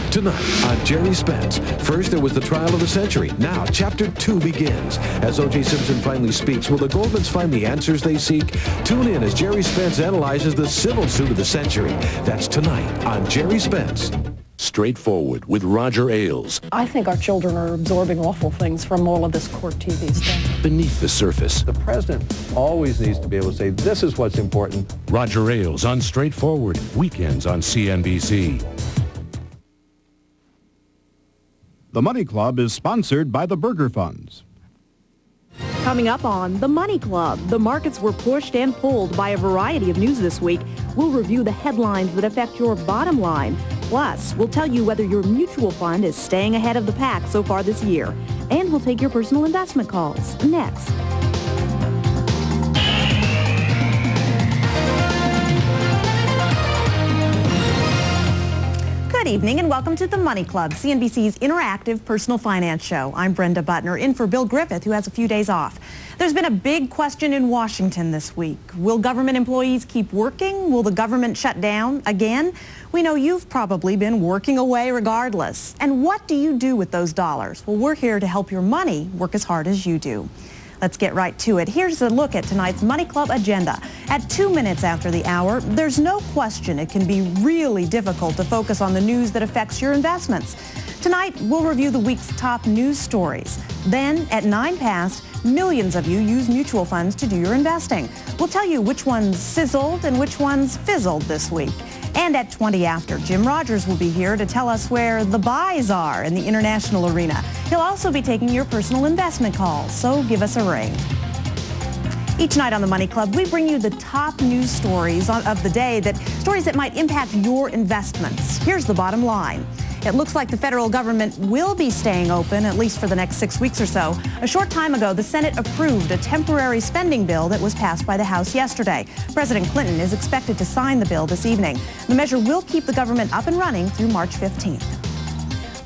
Tonight on Jerry Spence. First, there was the trial of the century. Now, Chapter 2 begins. As O.J. Simpson finally speaks, will the Goldmans find the answers they seek? Tune in as Jerry Spence analyzes the civil suit of the century. That's tonight on Jerry Spence. Straightforward with Roger Ailes. I think our children are absorbing awful things from all of this court TV stuff. Beneath the surface. The president always needs to be able to say, this is what's important. Roger Ailes on Straightforward, weekends on CNBC. The Money Club is sponsored by the Burger Funds. Coming up on The Money Club, the markets were pushed and pulled by a variety of news this week. We'll review the headlines that affect your bottom line. Plus, we'll tell you whether your mutual fund is staying ahead of the pack so far this year. And we'll take your personal investment calls next. Good evening and welcome to The Money Club, CNBC's interactive personal finance show. I'm Brenda Buttner, in for Bill Griffith, who has a few days off. There's been a big question in Washington this week. Will government employees keep working? Will the government shut down again? We know you've probably been working away regardless. And what do you do with those dollars? Well, we're here to help your money work as hard as you do. Let's get right to it. Here's a look at tonight's Money Club agenda. At 2 minutes after the hour, there's no question it can be really difficult to focus on the news that affects your investments. Tonight, we'll review the week's top news stories. Then, at 9 past, millions of you use mutual funds to do your investing. We'll tell you which one's sizzled and which one's fizzled this week. And at 20 after, Jim Rogers will be here to tell us where the buys are in the international arena. He'll also be taking your personal investment calls, so give us a ring. Each night on the Money Club, we bring you the top news stories of the day, stories that might impact your investments. Here's the bottom line. It looks like the federal government will be staying open, at least for the next 6 weeks or so. A short time ago, the Senate approved a temporary spending bill that was passed by the House yesterday. President Clinton is expected to sign the bill this evening. The measure will keep the government up and running through March 15th.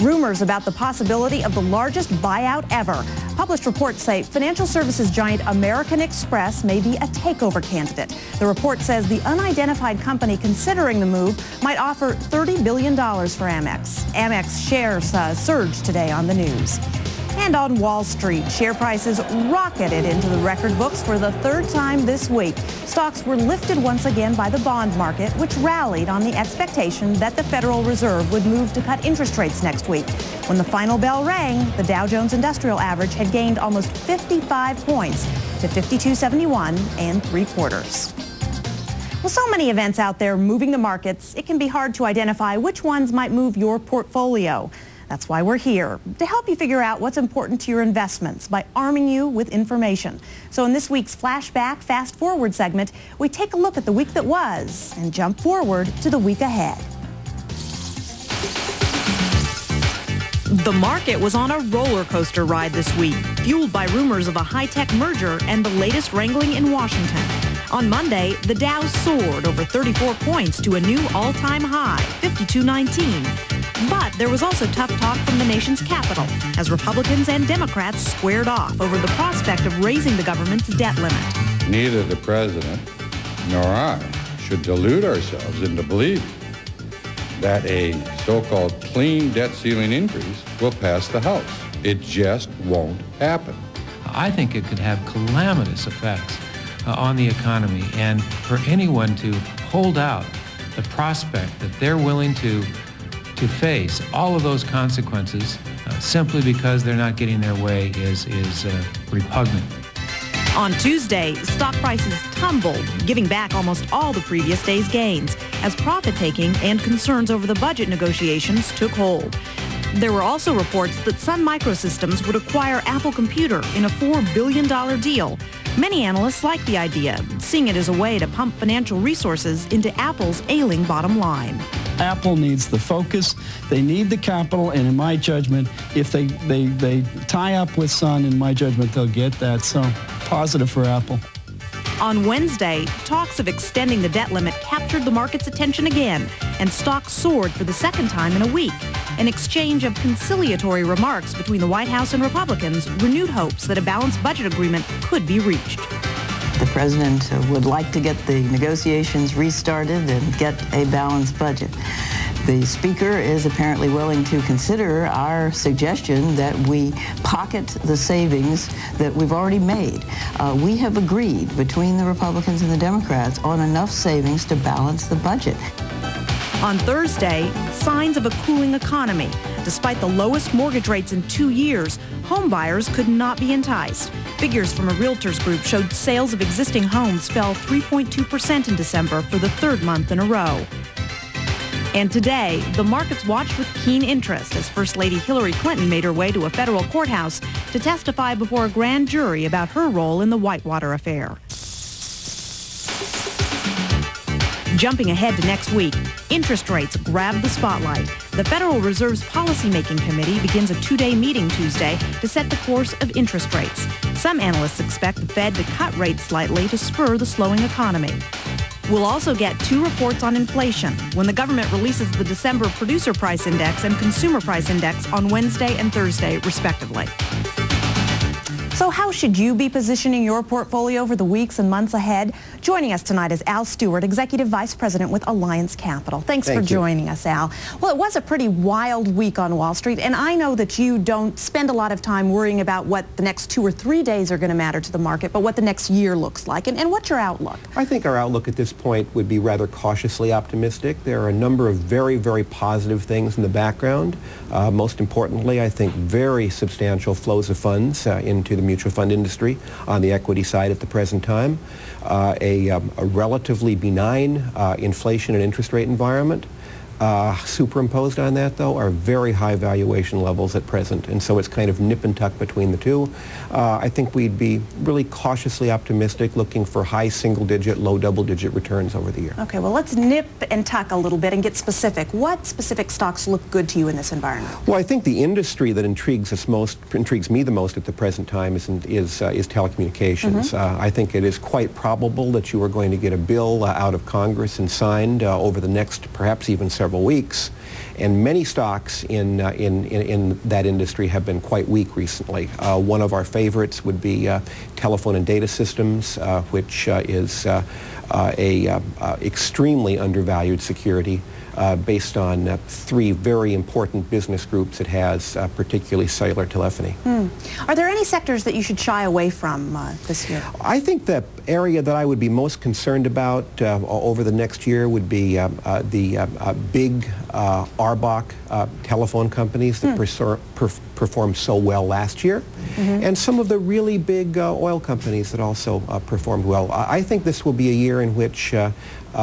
Rumors about the possibility of the largest buyout ever. Published reports say financial services giant American Express may be a takeover candidate. The report says the unidentified company considering the move might offer $30 billion for Amex. Amex shares surged today on the news. And on Wall Street, share prices rocketed into the record books for the third time this week. Stocks were lifted once again by the bond market, which rallied on the expectation that the Federal Reserve would move to cut interest rates next week. When the final bell rang, the Dow Jones Industrial Average had gained almost 55 points to 52.71 3/4. With so many events out there moving the markets, it can be hard to identify which ones might move your portfolio. That's why we're here, to help you figure out what's important to your investments by arming you with information. So in this week's Flashback Fast Forward segment, we take a look at the week that was and jump forward to the week ahead. The market was on a roller coaster ride this week, fueled by rumors of a high-tech merger and the latest wrangling in Washington. On Monday, the Dow soared over 34 points to a new all-time high, 52.19. But there was also tough talk from the nation's capital as Republicans and Democrats squared off over the prospect of raising the government's debt limit. Neither the president nor I should delude ourselves into believing that a so-called clean debt ceiling increase will pass the House. It just won't happen. I think it could have calamitous effects on the economy, and for anyone to hold out the prospect that they're willing to face all of those consequences simply because they're not getting their way is repugnant. On Tuesday, stock prices tumbled, giving back almost all the previous day's gains as profit-taking and concerns over the budget negotiations took hold. There were also reports that Sun Microsystems would acquire Apple Computer in a $4 billion deal. Many analysts like the idea, seeing it as a way to pump financial resources into Apple's ailing bottom line. Apple needs the focus, they need the capital, and in my judgment, if they tie up with Sun, in my judgment, they'll get that. So, positive for Apple. On Wednesday, talks of extending the debt limit captured the market's attention again, and stocks soared for the second time in a week. An exchange of conciliatory remarks between the White House and Republicans renewed hopes that a balanced budget agreement could be reached. The President would like to get the negotiations restarted and get a balanced budget. The Speaker is apparently willing to consider our suggestion that we pocket the savings that we've already made. We have agreed between the Republicans and the Democrats on enough savings to balance the budget. On Thursday, signs of a cooling economy. Despite the lowest mortgage rates in 2 years, home buyers could not be enticed. Figures from a realtors group showed sales of existing homes fell 3.2% in December for the third month in a row. And today, the markets watched with keen interest as First Lady Hillary Clinton made her way to a federal courthouse to testify before a grand jury about her role in the Whitewater affair. Jumping ahead to next week, interest rates grab the spotlight. The Federal Reserve's Policymaking Committee begins a 2-day meeting Tuesday to set the course of interest rates. Some analysts expect the Fed to cut rates slightly to spur the slowing economy. We'll also get 2 reports on inflation when the government releases the December Producer Price Index and Consumer Price Index on Wednesday and Thursday, respectively. So how should you be positioning your portfolio for the weeks and months ahead? Joining us tonight is Al Stewart, Executive Vice President with Alliance Capital. Thanks for joining us, Al. Well, it was a pretty wild week on Wall Street, and I know that you don't spend a lot of time worrying about what the next 2 or 3 days are going to matter to the market, but what the next year looks like. And what's your outlook? I think our outlook at this point would be rather cautiously optimistic. There are a number of very, very positive things in the background. Most importantly, I think very substantial flows of funds into the mutual fund industry on the equity side at the present time. A relatively benign inflation and interest rate environment. Superimposed on that, though, are very high valuation levels at present, and so it's kind of nip and tuck between the two. I think we'd be really cautiously optimistic, looking for high single-digit, low double-digit returns over the year. Okay, well, let's nip and tuck a little bit and get specific. What specific stocks look good to you in this environment? Well, I think the industry that intrigues me the most at the present time is telecommunications. I think it is quite probable that you are going to get a bill out of Congress and signed over the next, perhaps even several weeks, and many stocks in that industry have been quite weak recently. One of our favorites would be Telephone and Data Systems, which is a extremely undervalued security based on 3 very important business groups it has, particularly cellular telephony. Are there any sectors that you should shy away from this year? I think the area that I would be most concerned about over the next year would be the big RBOC telephone companies that performed so well last year, and some of the really big oil companies that also performed well. I think this will be a year in which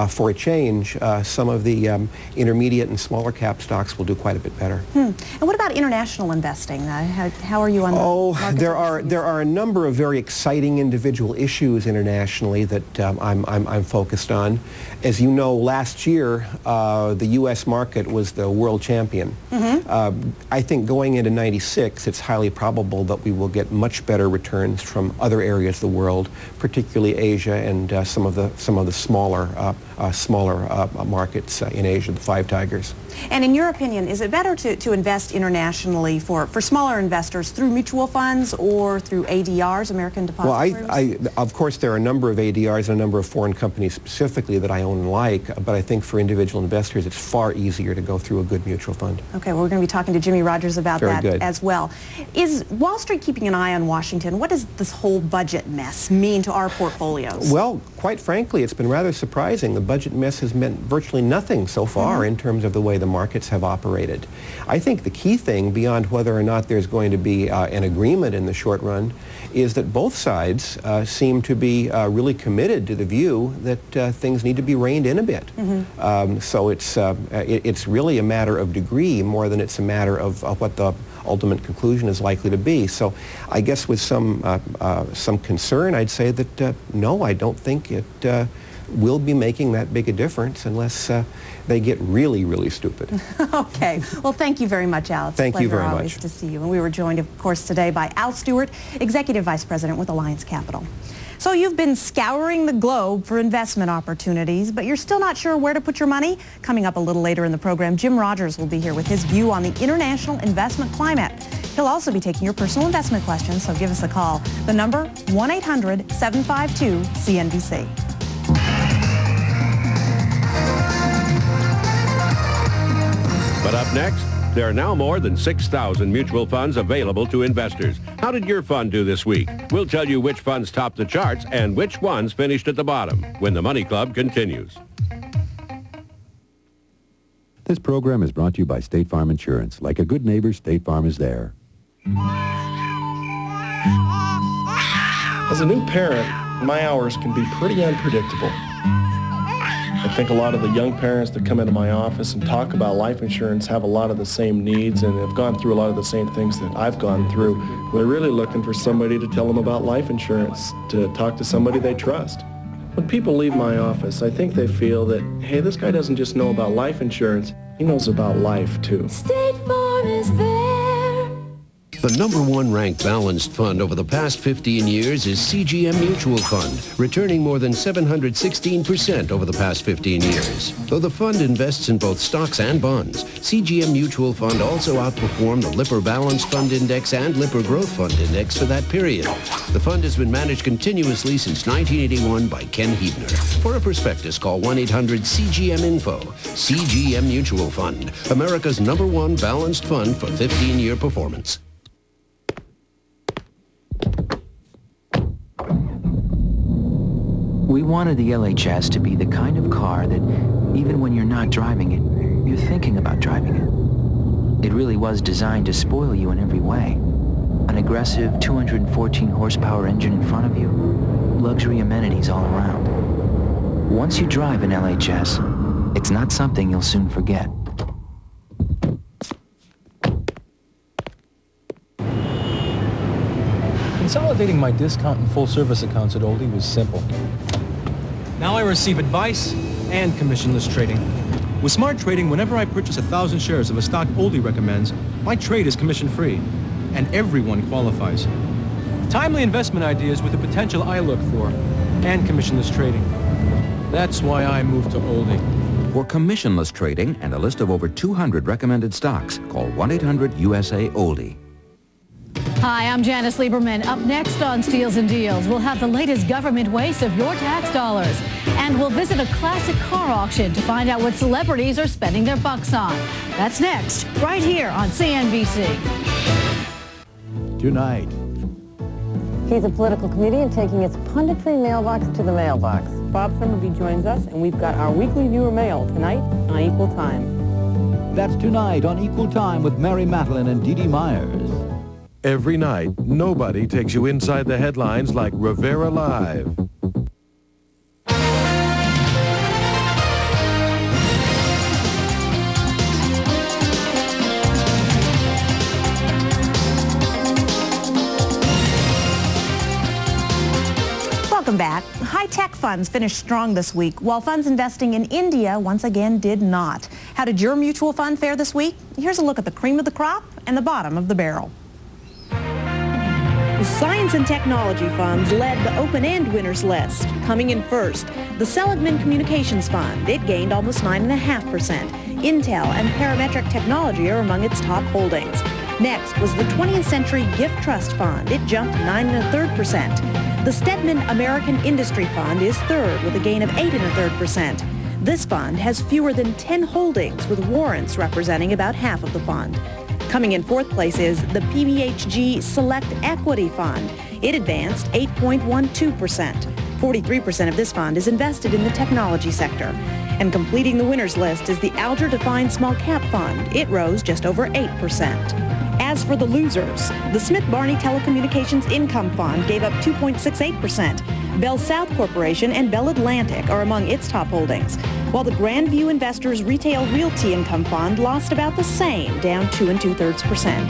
for a change, some of the intermediate and smaller cap stocks will do quite a bit better. And what about international investing? How are you on the market? There are a number of very exciting individual issues internationally that I'm focused on. As you know, last year the U.S. market was the world champion. I think going into '96, it's highly probable that we will get much better returns from other areas of the world, particularly Asia and some of the smaller markets in Asia, the Five Tigers. And in your opinion, is it better to invest internationally for smaller investors through mutual funds or through ADRs, American Depositories? Well, of course, there are a number of ADRs and a number of foreign companies specifically that I own and like, but I think for individual investors, it's far easier to go through a good mutual fund. Okay, well, we're going to be talking to Jimmy Rogers about that as well. Is Wall Street keeping an eye on Washington? What does this whole budget mess mean to our portfolios? Well, quite frankly, it's been rather surprising. The budget mess has meant virtually nothing so far in terms of the way the markets have operated. I think the key thing, beyond whether or not there's going to be an agreement in the short run, is that both sides seem to be really committed to the view that things need to be reined in a bit. So it's really a matter of degree more than it's a matter of what the ultimate conclusion is likely to be. So I guess with some concern, I'd say that no, I don't think it will be making that big a difference unless they get really, really stupid. Okay. Well, thank you very much, Al. Thank you very much. Always to see you. And we were joined, of course, today by Al Stewart, Executive Vice President with Alliance Capital. So you've been scouring the globe for investment opportunities, but you're still not sure where to put your money? Coming up a little later in the program, Jim Rogers will be here with his view on the international investment climate. He'll also be taking your personal investment questions, so give us a call. The number, 1-800-752-CNBC. But up next, there are now more than 6,000 mutual funds available to investors. How did your fund do this week? We'll tell you which funds topped the charts and which ones finished at the bottom when the Money Club continues. This program is brought to you by State Farm Insurance. Like a good neighbor, State Farm is there. As a new parent, my hours can be pretty unpredictable. I think a lot of the young parents that come into my office and talk about life insurance have a lot of the same needs and have gone through a lot of the same things that I've gone through. They're really looking for somebody to tell them about life insurance, to talk to somebody they trust. When people leave my office, I think they feel that, hey, this guy doesn't just know about life insurance, he knows about life too. State Farm is there. The number one ranked balanced fund over the past 15 years is CGM Mutual Fund, returning more than 716% over the past 15 years. Though the fund invests in both stocks and bonds, CGM Mutual Fund also outperformed the Lipper Balanced Fund Index and Lipper Growth Fund Index for that period. The fund has been managed continuously since 1981 by Ken Huebner. For a prospectus, call 1-800-CGM-INFO. CGM Mutual Fund, America's number one balanced fund for 15-year performance. We wanted the LHS to be the kind of car that, even when you're not driving it, you're thinking about driving it. It really was designed to spoil you in every way. An aggressive 214 horsepower engine in front of you, luxury amenities all around. Once you drive an LHS, it's not something you'll soon forget. Consolidating my discount and full-service accounts at Oldie was simple. Now I receive advice and commissionless trading. With Smart Trading, whenever I purchase 1,000 shares of a stock Oldie recommends, my trade is commission-free, and everyone qualifies. Timely investment ideas with the potential I look for, and commissionless trading. That's why I moved to Oldie. For commissionless trading and a list of over 200 recommended stocks, call 1-800-USA-OLDIE. Hi, I'm Janice Lieberman. Up next on Steals and Deals, we'll have the latest government waste of your tax dollars. And we'll visit a classic car auction to find out what celebrities are spending their bucks on. That's next, right here on CNBC. Tonight. He's a political comedian taking its punditry mailbox to the mailbox. Bob Summerby joins us, and we've got our weekly viewer mail tonight on Equal Time. That's tonight on Equal Time with Mary Matalin and Dee Dee Myers. Every night, nobody takes you inside the headlines like Rivera Live. Welcome back. High-tech funds finished strong this week, while funds investing in India once again did not. How did your mutual fund fare this week? Here's a look at the cream of the crop and the bottom of the barrel. Science and technology funds led the open-end winners list. Coming in first, the Seligman Communications Fund. It gained almost 9.5%. Intel and Parametric Technology are among its top holdings. Next was the 20th Century Gift Trust Fund. It jumped 9.33%. The Stedman American Industry Fund is third with a gain of 8.33%. This fund has fewer than 10 holdings, with warrants representing about half of the fund. Coming in fourth place is the PBHG Select Equity Fund. It advanced 8.12%. 43% of this fund is invested in the technology sector. And completing the winners list is the Alger Defined Small Cap Fund. It rose just over 8%. As for the losers, the Smith-Barney Telecommunications Income Fund gave up 2.68%. Bell South Corporation and Bell Atlantic are among its top holdings, while the Grandview Investors Retail Realty Income Fund lost about the same, down 2.23%.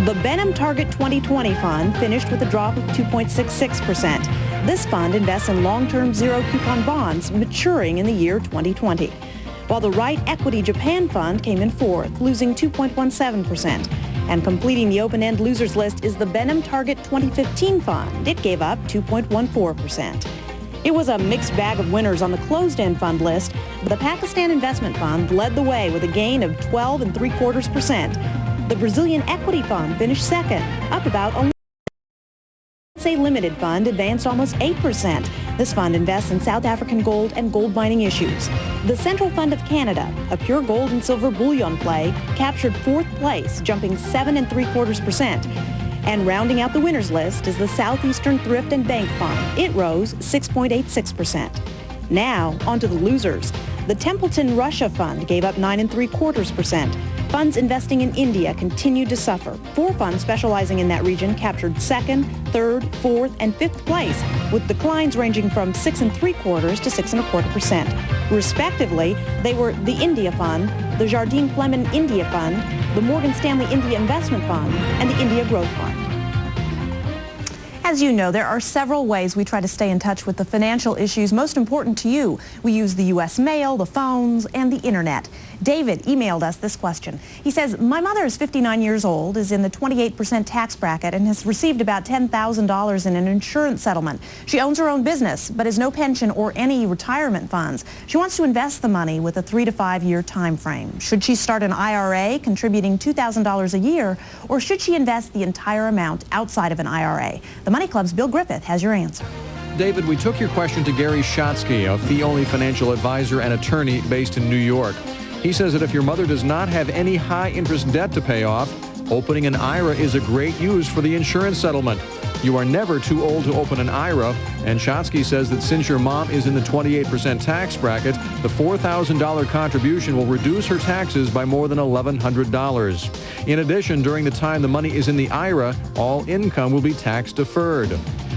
The Benham Target 2020 Fund finished with a drop of 2.66%. This fund invests in long-term zero-coupon bonds maturing in the year 2020, while the Wright Equity Japan Fund came in fourth, losing 2.17%. And completing the open-end losers list is the Benham Target 2015 Fund. It gave up 2.14%. It was a mixed bag of winners on the closed-end fund list. The Pakistan Investment Fund led the way with a gain of 12.75%. The Brazilian Equity Fund finished second, up about 11%. A limited fund advanced almost 8%. This fund invests in South African gold and gold mining issues. The Central Fund of Canada, a pure gold and silver bullion play, captured fourth place, jumping 7 3/4%. And rounding out the winners list is the Southeastern Thrift and Bank Fund. It rose 6.86%. Now, on to the losers. The Templeton Russia Fund gave up 9 3/4%. Funds investing in India continued to suffer. 4 funds specializing in that region captured second, third, fourth, and fifth place, with declines ranging from 6 3/4 to 6 1/4%. Respectively, they were the India Fund, the Jardine Flemin India Fund, the Morgan Stanley India Investment Fund, and the India Growth Fund. As you know, there are several ways we try to stay in touch with the financial issues most important to you. We use the U.S. mail, the phones, and the internet. David emailed us this question. He says, my mother is 59 years old, is in the 28% tax bracket, and has received about $10,000 in an insurance settlement. She owns her own business, but has no pension or any retirement funds. She wants to invest the money with a 3 to 5 year time frame. Should she start an IRA contributing $2,000 a year, or should she invest the entire amount outside of an IRA? The Money Club's Bill Griffith has your answer. David, we took your question to Gary Shotsky, a fee-only financial advisor and attorney based in New York. He says that if your mother does not have any high-interest debt to pay off, opening an IRA is a great use for the insurance settlement. You are never too old to open an IRA, and Shotsky says that since your mom is in the 28% tax bracket, the $4,000 contribution will reduce her taxes by more than $1,100. In addition, during the time the money is in the IRA, all income will be tax deferred.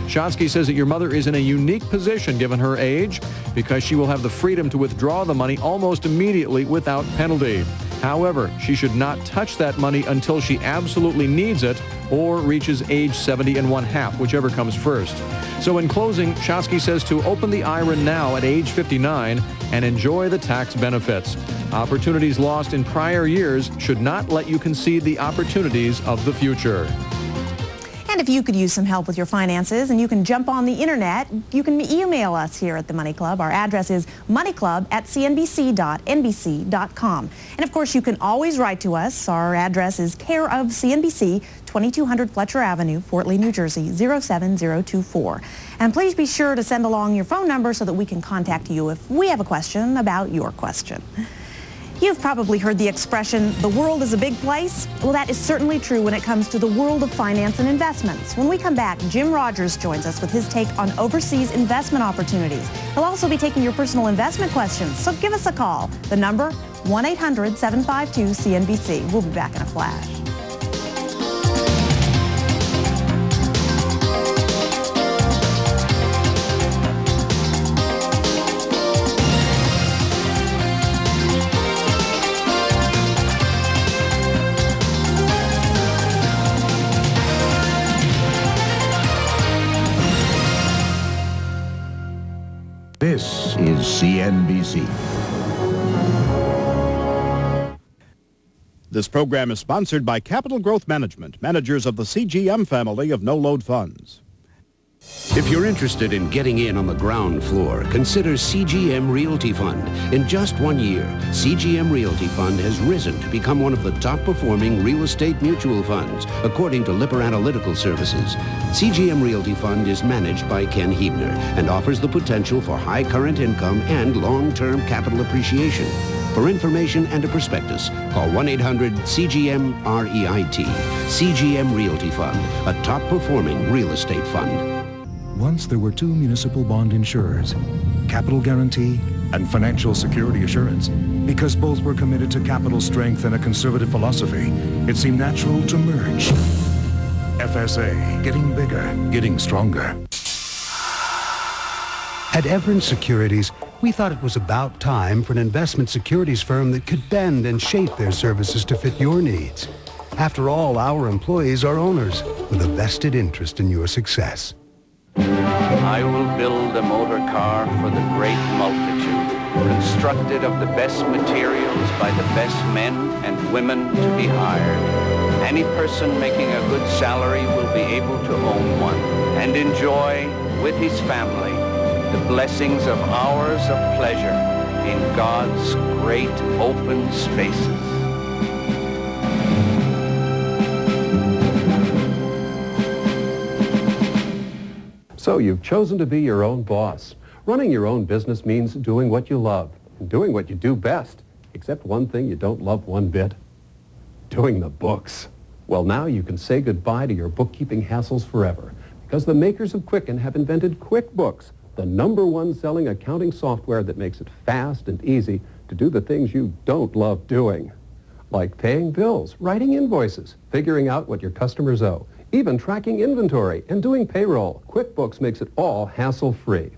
Shotsky says that your mother is in a unique position given her age because she will have the freedom to withdraw the money almost immediately without penalty. However, she should not touch that money until she absolutely needs it or reaches age 70 1/2, whichever comes first. So in closing, Shotsky says to open the IRA now at age 59 and enjoy the tax benefits. Opportunities lost in prior years should not let you concede the opportunities of the future. And if you could use some help with your finances and you can jump on the internet, you can email us here at the Money Club. Our address is moneyclub@cnbc.nbc.com. And of course, you can always write to us. Our address is care of CNBC, 2200 Fletcher Avenue, Fort Lee, New Jersey, 07024. And please be sure to send along your phone number so that we can contact you if we have a question about your question. You've probably heard the expression, the world is a big place. Well, that is certainly true when it comes to the world of finance and investments. When we come back, Jim Rogers joins us with his take on overseas investment opportunities. He'll also be taking your personal investment questions, so give us a call. The number, 1-800-752-CNBC. We'll be back in a flash. This is CNBC. This program is sponsored by Capital Growth Management, managers of the CGM family of no-load funds. If you're interested in getting in on the ground floor, consider CGM Realty Fund. In just 1 year, CGM Realty Fund has risen to become one of the top-performing real estate mutual funds, according to Lipper Analytical Services. CGM Realty Fund is managed by Ken Huebner and offers the potential for high current income and long-term capital appreciation. For information and a prospectus, call 1-800-CGM-REIT. CGM Realty Fund, a top-performing real estate fund. Once there were two municipal bond insurers, Capital Guarantee and Financial Security Assurance. Because both were committed to capital strength and a conservative philosophy, it seemed natural to merge. FSA, getting bigger, getting stronger. At Everin Securities, we thought it was about time for an investment securities firm that could bend and shape their services to fit your needs. After all, our employees are owners with a vested interest in your success. I will build a motor car for the great multitude, constructed of the best materials by the best men and women to be hired. Any person making a good salary will be able to own one and enjoy with his family the blessings of hours of pleasure in God's great open spaces. So you've chosen to be your own boss. Running your own business means doing what you love, and doing what you do best, except one thing you don't love one bit, doing the books. Well, now you can say goodbye to your bookkeeping hassles forever, because the makers of Quicken have invented QuickBooks, the #1 selling accounting software that makes it fast and easy to do the things you don't love doing, like paying bills, writing invoices, figuring out what your customers owe, even tracking inventory and doing payroll. QuickBooks makes it all hassle-free.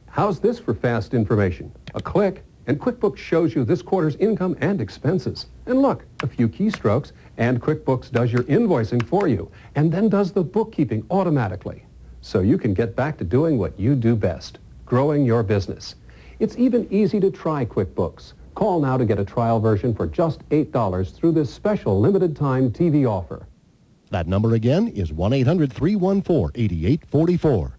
How's this for fast information? A click, and QuickBooks shows you this quarter's income and expenses. And look, a few keystrokes, and QuickBooks does your invoicing for you, and then does the bookkeeping automatically. So you can get back to doing what you do best, growing your business. It's even easy to try QuickBooks. Call now to get a trial version for just $8 through this special limited-time TV offer. That number again is 1-800-314-8844.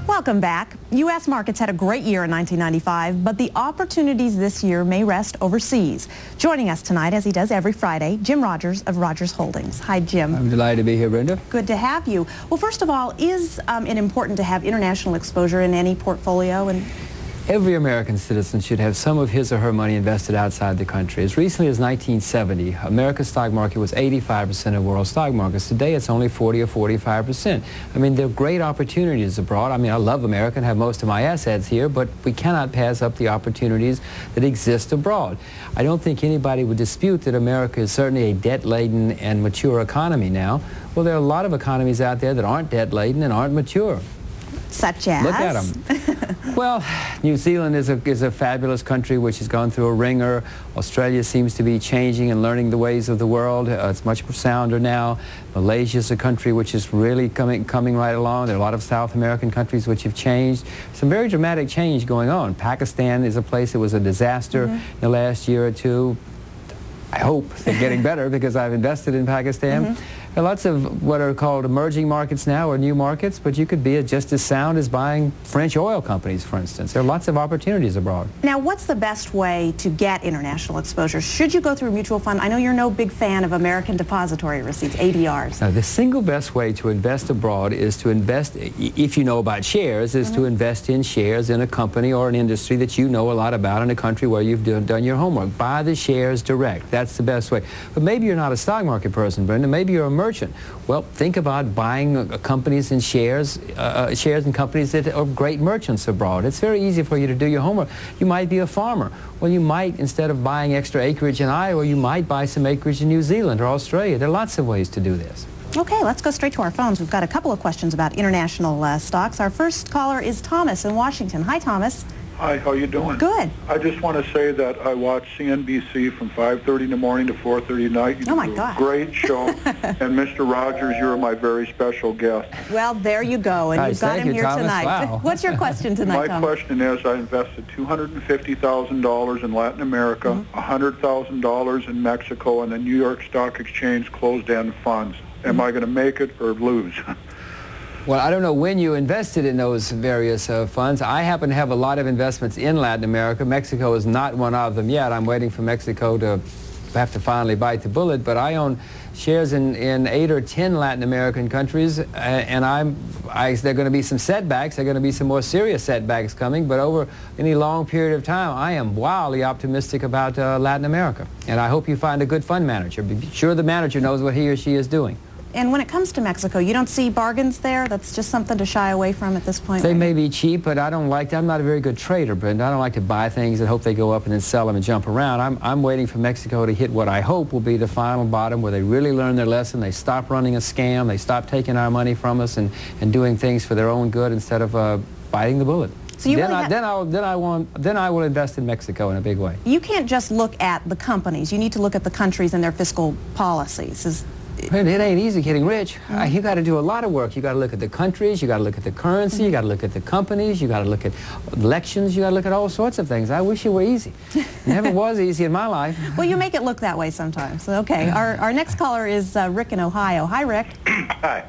Welcome back. U.S. markets had a great year in 1995, but the opportunities this year may rest overseas. Joining us tonight, as he does every Friday, Jim Rogers of Rogers Holdings. Hi, Jim. I'm delighted to be here, Brenda. Good to have you. Well, first of all, is it important to have international exposure in any portfolio? And Every American citizen should have some of his or her money invested outside the country. As recently as 1970, America's stock market was 85% of world stock markets. Today, it's only 40 or 45%. I mean, there are great opportunities abroad. I mean, I love America and have most of my assets here, but we cannot pass up the opportunities that exist abroad. I don't think anybody would dispute that America is certainly a debt-laden and mature economy now. Well, there are a lot of economies out there that aren't debt-laden and aren't mature. Such as? Look at them. Well, New Zealand is a fabulous country which has gone through a ringer. Australia seems to be changing and learning the ways of the world. It's much sounder now. Malaysia is a country which is really coming right along. There are a lot of South American countries which have changed. Some very dramatic change going on. Pakistan is a place that was a disaster in the last year or two. I hope they're getting better because I've invested in Pakistan. There are lots of what are called emerging markets now, or new markets, but you could be just as sound as buying French oil companies, for instance. There are lots of opportunities abroad. Now, what's the best way to get international exposure? Should you go through a mutual fund? I know you're no big fan of American depository receipts, ADRs. Now, the single best way to invest abroad is to invest, if you know about shares, is to invest in shares in a company or an industry that you know a lot about in a country where you've done your homework. Buy the shares direct. That's the best way. But maybe you're not a stock market person, Brenda. Maybe you're a merchant. Well, think about buying companies and shares in companies that are great merchants abroad. It's very easy for you to do your homework. You might be a farmer. Well, you might, instead of buying extra acreage in Iowa, you might buy some acreage in New Zealand or Australia. There are lots of ways to do this. Okay, let's go straight to our phones. We've got a couple of questions about international stocks. Our first caller is Thomas in Washington. Hi, Thomas. Hi, how you doing? Good. I just want to say that I watch CNBC from 5:30 in the morning to 4:30 at night. You oh, my do God. A great show. And Mr. Rogers, you're my very special guest. Well, there you go. And you've got him here Thomas. tonight. Wow. What's your question tonight, My question is, I invested $250,000 in Latin America, $100,000 in Mexico, and the New York Stock Exchange closed-end funds. Am I going to make it or lose? Well, I don't know when you invested in those various funds. I happen to have a lot of investments in Latin America. Mexico is not one of them yet. I'm waiting for Mexico to have to finally bite the bullet. But I own shares in 8 or 10 Latin American countries, and there are going to be some setbacks. There are going to be some more serious setbacks coming. But over any long period of time, I am wildly optimistic about Latin America. And I hope you find a good fund manager. Be sure the manager knows what he or she is doing. And when it comes to Mexico, you don't see bargains there? That's just something to shy away from at this point? They may be cheap, but I don't like that. I'm not a very good trader, Brenda. I don't like to buy things and hope they go up and then sell them and jump around. I'm waiting for Mexico to hit what I hope will be the final bottom, where they really learn their lesson. They stop running a scam. They stop taking our money from us and doing things for their own good instead of biting the bullet. So you then I will invest in Mexico in a big way. You can't just look at the companies. You need to look at the countries and their fiscal policies. It ain't easy getting rich. You got to do a lot of work. You got to look at the countries. You got to look at the currency. You got to look at the companies. You got to look at elections. You got to look at all sorts of things. I wish it were easy. It never was easy in my life. Well, you make it look that way sometimes. Okay. Our next caller is Rick in Ohio. Hi, Rick. Hi.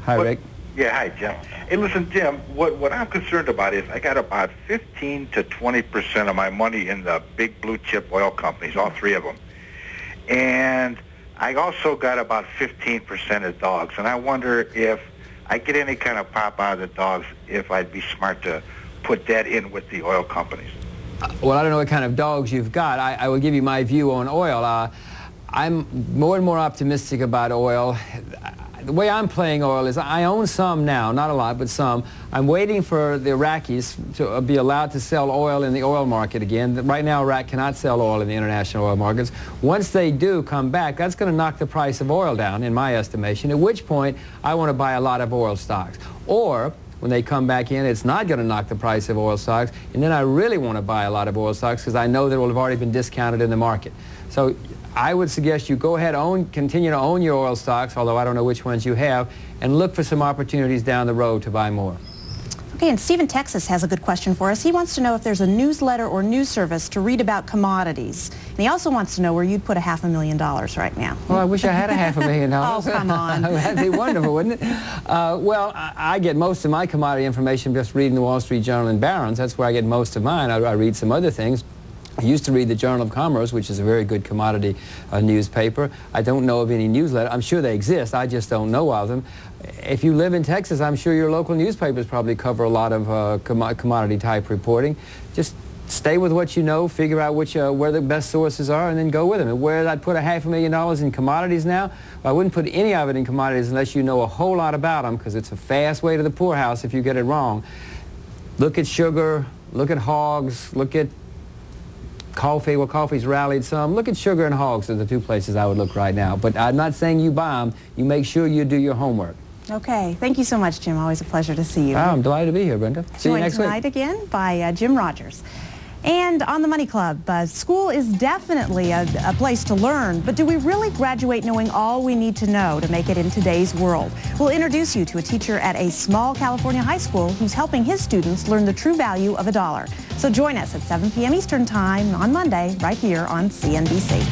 Hi, Rick. Yeah, hi, Jim. Hey, listen, Jim, what I'm concerned about is I got about 15 to 20% of my money in the big blue chip oil companies, all three of them. And I also got about 15% of dogs, and I wonder if I get any kind of pop out of the dogs, if I'd be smart to put that in with the oil companies. Well, I don't know what kind of dogs you've got. I will give you my view on oil. I'm more and more optimistic about oil. The way I'm playing oil is I own some now, not a lot, but some. I'm waiting for the Iraqis to be allowed to sell oil in the oil market again. Right now, Iraq cannot sell oil in the international oil markets. Once they do come back, that's going to knock the price of oil down, in my estimation, at which point I want to buy a lot of oil stocks. Or when they come back in, it's not going to knock the price of oil stocks, and then I really want to buy a lot of oil stocks because I know that it will have already been discounted in the market. So I would suggest you go ahead, continue to own your oil stocks, although I don't know which ones you have, and look for some opportunities down the road to buy more. Okay, and Steve in Texas has a good question for us. He wants to know if there's a newsletter or news service to read about commodities. And he also wants to know where you'd put $500,000 right now. Well, I wish I had $500,000. Oh, come on. That'd be wonderful, wouldn't it? Well, I get most of my commodity information just reading the Wall Street Journal and Barron's. That's where I get most of mine. I read some other things. I used to read the Journal of Commerce, which is a very good commodity newspaper. I don't know of any newsletter. I'm sure they exist. I just don't know of them. If you live in Texas, I'm sure your local newspapers probably cover a lot of commodity-type reporting. Just stay with what you know, figure out where the best sources are, and then go with them. And where I'd put $500,000 in commodities now, well, I wouldn't put any of it in commodities unless you know a whole lot about them, because it's a fast way to the poorhouse if you get it wrong. Look at sugar, look at hogs, look at coffee. Well, coffee's rallied some. Look at sugar and hogs are the two places I would look right now. But I'm not saying you buy them. You make sure you do your homework. Okay. Thank you so much, Jim. Always a pleasure to see you. Oh, I'm delighted to be here, Brenda. See you next week. Joined tonight again by Jim Rogers. And on the Money Club, school is definitely a place to learn, but do we really graduate knowing all we need to know to make it in today's world? We'll introduce you to a teacher at a small California high school who's helping his students learn the true value of $1. So join us at 7 p.m. Eastern Time on Monday, right here on CNBC.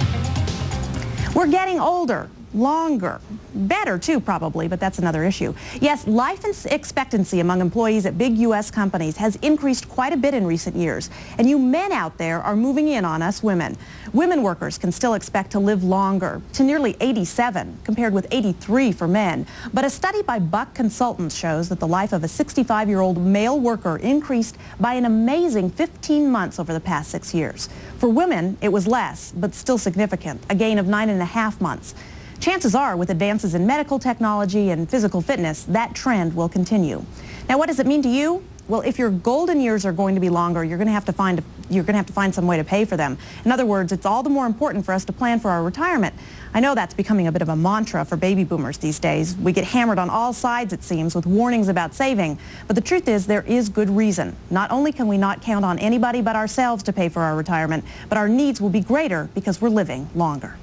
We're getting older, longer, better too probably, but that's another issue. Yes, life expectancy among employees at big U.S. companies has increased quite a bit in recent years, and you men out there are moving in on us women. Women workers can still expect to live longer, to nearly 87, compared with 83 for men. But a study by Buck Consultants shows that the life of a 65-year-old male worker increased by an amazing 15 months over the past 6 years. For women, it was less, but still significant, a gain of 9.5 months. Chances are, with advances in medical technology and physical fitness, that trend will continue. Now, what does it mean to you? Well, if your golden years are going to be longer, you're going to have to find some way to pay for them. In other words, it's all the more important for us to plan for our retirement. I know that's becoming a bit of a mantra for baby boomers these days. We get hammered on all sides, it seems, with warnings about saving. But the truth is, there is good reason. Not only can we not count on anybody but ourselves to pay for our retirement, but our needs will be greater because we're living longer.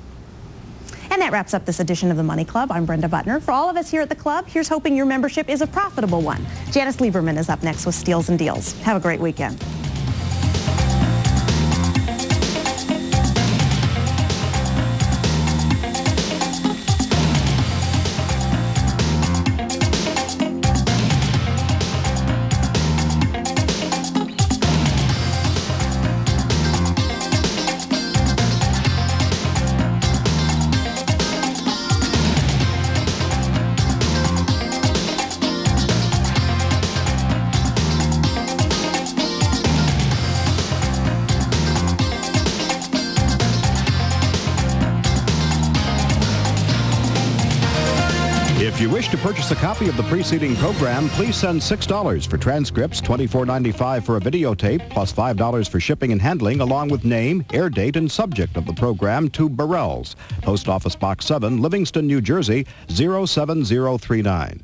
And that wraps up this edition of the Money Club. I'm Brenda Buttner. For all of us here at the club, here's hoping your membership is a profitable one. Janice Lieberman is up next with Steals and Deals. Have a great weekend. If you wish to purchase a copy of the preceding program, please send $6 for transcripts, $24.95 for a videotape, plus $5 for shipping and handling, along with name, air date, and subject of the program to Burrell's, Post Office Box 7, Livingston, New Jersey, 07039.